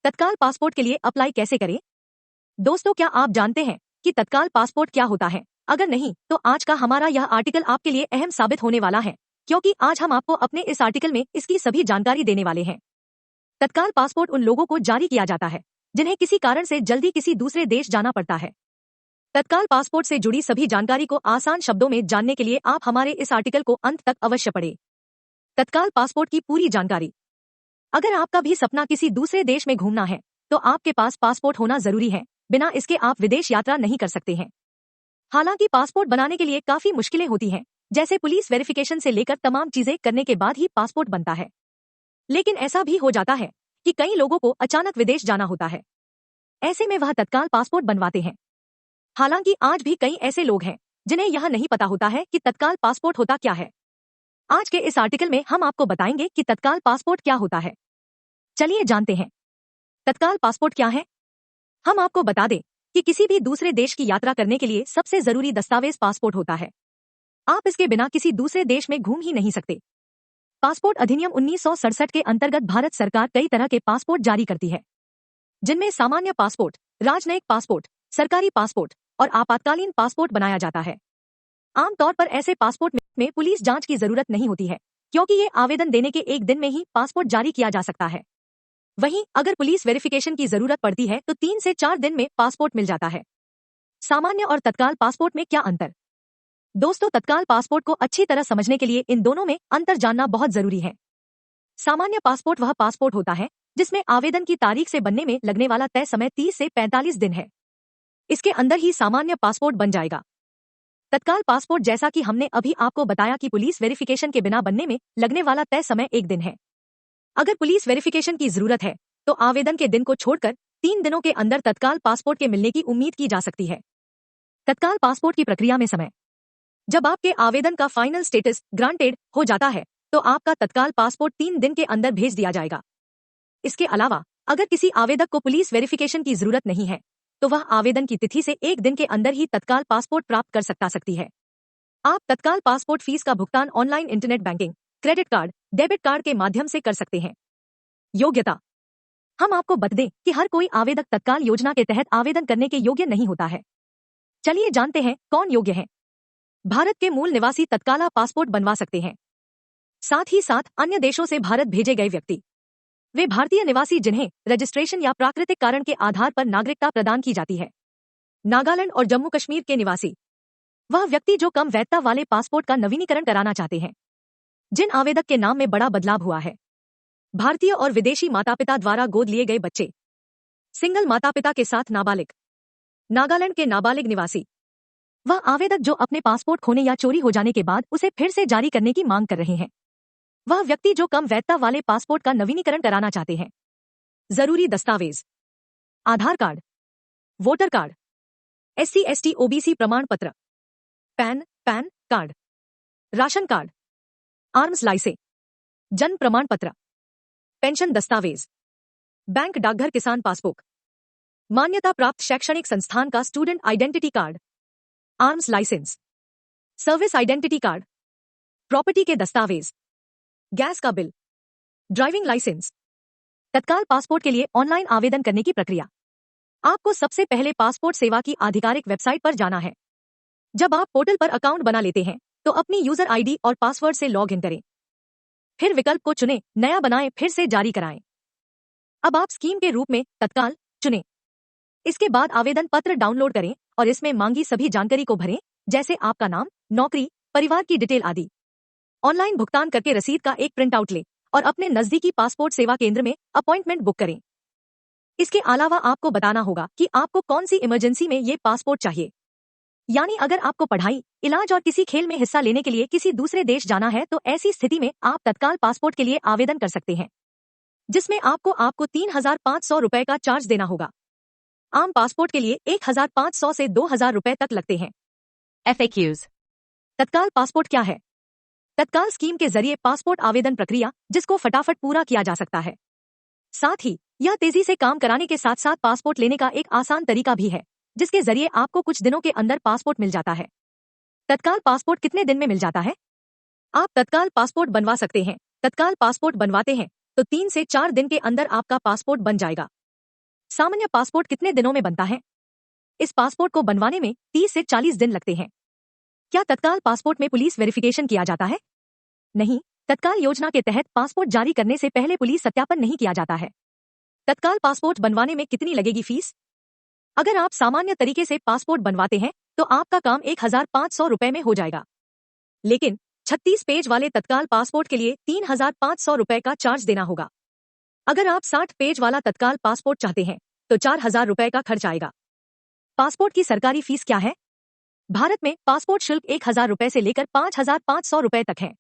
तत्काल पासपोर्ट के लिए अप्लाई कैसे करें? दोस्तों, क्या आप जानते हैं कि तत्काल पासपोर्ट क्या होता है? अगर नहीं तो आज का हमारा यह आर्टिकल आपके लिए अहम साबित होने वाला है, क्योंकि आज हम आपको अपने इस आर्टिकल में इसकी सभी जानकारी देने वाले हैं। तत्काल पासपोर्ट उन लोगों को जारी किया जाता है जिन्हें किसी कारण से जल्दी किसी दूसरे देश जाना पड़ता है। तत्काल पासपोर्ट से जुड़ी सभी जानकारी को आसान शब्दों में जानने के लिए आप हमारे इस आर्टिकल को अंत तक अवश्य पढ़ें। तत्काल पासपोर्ट की पूरी जानकारी। अगर आपका भी सपना किसी दूसरे देश में घूमना है तो आपके पास पासपोर्ट होना जरूरी है। बिना इसके आप विदेश यात्रा नहीं कर सकते हैं। हालांकि पासपोर्ट बनाने के लिए काफी मुश्किलें होती हैं, जैसे पुलिस वेरिफिकेशन से लेकर तमाम चीजें करने के बाद ही पासपोर्ट बनता है। लेकिन ऐसा भी हो जाता है कि कई लोगों को अचानक विदेश जाना होता है। ऐसे में वह तत्काल पासपोर्ट बनवाते हैं। हालांकि आज भी कई ऐसे लोग हैं जिन्हें यह नहीं पता होता है कि तत्काल पासपोर्ट होता क्या है। आज के इस आर्टिकल में हम आपको बताएंगे कि तत्काल पासपोर्ट क्या होता है। चलिए जानते हैं तत्काल पासपोर्ट क्या है। हम आपको बता दें कि किसी भी दूसरे देश की यात्रा करने के लिए सबसे जरूरी दस्तावेज पासपोर्ट होता है। आप इसके बिना किसी दूसरे देश में घूम ही नहीं सकते। पासपोर्ट अधिनियम 1967 के अंतर्गत भारत सरकार कई तरह के पासपोर्ट जारी करती है, जिनमें सामान्य पासपोर्ट, राजनयिक पासपोर्ट, सरकारी पासपोर्ट और आपातकालीन पासपोर्ट बनाया जाता है। आमतौर पर ऐसे पासपोर्ट में पुलिस जांच की जरूरत नहीं होती है, क्योंकि ये आवेदन देने के एक दिन में ही पासपोर्ट जारी किया जा सकता है। वहीं अगर पुलिस वेरिफिकेशन की जरूरत पड़ती है तो 3 से 4 दिन में पासपोर्ट मिल जाता है। सामान्य और तत्काल पासपोर्ट में क्या अंतर? दोस्तों, तत्काल पासपोर्ट को अच्छी तरह समझने के लिए इन दोनों में अंतर जानना बहुत जरूरी है। सामान्य पासपोर्ट वह पासपोर्ट होता है जिसमें आवेदन की तारीख से बनने में लगने वाला तय समय 30 से 45 दिन है। इसके अंदर ही सामान्य पासपोर्ट बन जाएगा। तत्काल पासपोर्ट, जैसा कि हमने अभी आपको बताया कि पुलिस वेरिफिकेशन के बिना बनने में लगने वाला तय समय 1 दिन है। अगर पुलिस वेरिफिकेशन की जरूरत है तो आवेदन के दिन को छोड़कर 3 दिनों के अंदर तत्काल पासपोर्ट के मिलने की उम्मीद की जा सकती है। तत्काल पासपोर्ट की प्रक्रिया में समय। जब आपके आवेदन का फाइनल स्टेटस ग्रांटेड हो जाता है तो आपका तत्काल पासपोर्ट 3 दिन के अंदर भेज दिया जाएगा। इसके अलावा अगर किसी आवेदक को पुलिस वेरिफिकेशन की जरूरत नहीं है तो वह आवेदन की तिथि से 1 दिन के अंदर ही तत्काल पासपोर्ट प्राप्त कर सकती है। आप तत्काल पासपोर्ट फीस का भुगतान online internet banking, credit card, debit card के माध्यम से कर सकते हैं। योग्यता। हम आपको बता दें कि हर कोई आवेदक तत्काल योजना के तहत आवेदन करने के योग्य नहीं होता है। चलिए जानते हैं कौन योग्य है। भारत के मूल निवासी तत्काल पासपोर्ट बनवा सकते हैं। साथ ही साथ अन्य देशों से भारत भेजे गए व्यक्ति, वे भारतीय निवासी जिन्हें रजिस्ट्रेशन या प्राकृतिक कारण के आधार पर नागरिकता प्रदान की जाती है। नागालैंड और जम्मू कश्मीर के निवासी, वह व्यक्ति जो कम वैधता वाले पासपोर्ट का नवीनीकरण कराना चाहते हैं, जिन आवेदक के नाम में बड़ा बदलाव हुआ है। भारतीय और विदेशी माता पिता द्वारा गोद लिए गए बच्चे, सिंगल माता पिता के साथ नाबालिग, नागालैंड के नाबालिग निवासी, वह आवेदक जो अपने पासपोर्ट खोने या चोरी हो जाने के बाद उसे फिर से जारी करने की मांग कर रहे हैं, वह व्यक्ति जो कम वैधता वाले पासपोर्ट का नवीनीकरण कराना चाहते हैं। जरूरी दस्तावेज: Aadhaar card, voter card, SC ST OBC प्रमाण पत्र, PAN card, ration card, arms licence, जन्म प्रमाण पत्र, पेंशन दस्तावेज, बैंक डाकघर किसान पासबुक, मान्यता प्राप्त शैक्षणिक संस्थान का student identity card, arms licence, service identity card, property के दस्तावेज, गैस का बिल, ड्राइविंग लाइसेंस। तत्काल पासपोर्ट के लिए ऑनलाइन आवेदन करने की प्रक्रिया। आपको सबसे पहले पासपोर्ट सेवा की आधिकारिक वेबसाइट पर जाना है। जब आप पोर्टल पर अकाउंट बना लेते हैं तो अपनी यूजर आईडी और पासवर्ड से लॉग इन करें। फिर विकल्प को चुनें, नया बनाएं, फिर से जारी कराएं। अब आप स्कीम के रूप में तत्काल चुनें। इसके बाद आवेदन पत्र डाउनलोड करें और इसमें मांगी सभी जानकारी को भरें, जैसे आपका नाम, नौकरी, परिवार की डिटेल आदि। ऑनलाइन भुगतान करके रसीद का एक प्रिंट आउट लें और अपने नजदीकी पासपोर्ट सेवा केंद्र में अपॉइंटमेंट बुक करें। इसके अलावा आपको बताना होगा कि आपको कौन सी इमरजेंसी में ये पासपोर्ट चाहिए। यानी अगर आपको पढ़ाई, इलाज और किसी खेल में हिस्सा लेने के लिए किसी दूसरे देश जाना है तो ऐसी स्थिति में आप तत्काल पासपोर्ट के लिए आवेदन कर सकते हैं, जिसमें आपको 3,500 रुपए का चार्ज देना होगा। आम पासपोर्ट के लिए 1,500 से 2,000 रुपए तक लगते हैं। FAQs। तत्काल पासपोर्ट क्या है? तत्काल स्कीम के जरिए पासपोर्ट आवेदन प्रक्रिया जिसको फटाफट पूरा किया जा सकता है। साथ ही यह तेजी से काम कराने के साथ साथ पासपोर्ट लेने का एक आसान तरीका भी है, जिसके जरिए आपको कुछ दिनों के अंदर पासपोर्ट मिल जाता है। तत्काल पासपोर्ट कितने दिन में मिल जाता है? आप तत्काल पासपोर्ट बनवा सकते हैं। तत्काल पासपोर्ट बनवाते हैं तो 3 से 4 दिन के अंदर आपका पासपोर्ट बन जाएगा। सामान्य पासपोर्ट कितने दिनों में बनता है? इस पासपोर्ट को बनवाने में 30 से 40 दिन लगते हैं। क्या तत्काल पासपोर्ट में पुलिस वेरिफिकेशन किया जाता है? नहीं, तत्काल योजना के तहत पासपोर्ट जारी करने से पहले पुलिस सत्यापन नहीं किया जाता है। तत्काल पासपोर्ट बनवाने में कितनी लगेगी फीस? अगर आप सामान्य तरीके से पासपोर्ट बनवाते हैं तो आपका काम 1,500 रुपए में हो जाएगा। लेकिन 36 पेज वाले तत्काल पासपोर्ट के लिए 3,500 रुपए का चार्ज देना होगा। अगर आप 60 पेज वाला तत्काल पासपोर्ट चाहते हैं तो 4,000 रुपए का खर्च आएगा। पासपोर्ट की सरकारी फीस क्या है? भारत में पासपोर्ट शुल्क 1,000 रुपए से लेकर 5,500 रुपए तक है।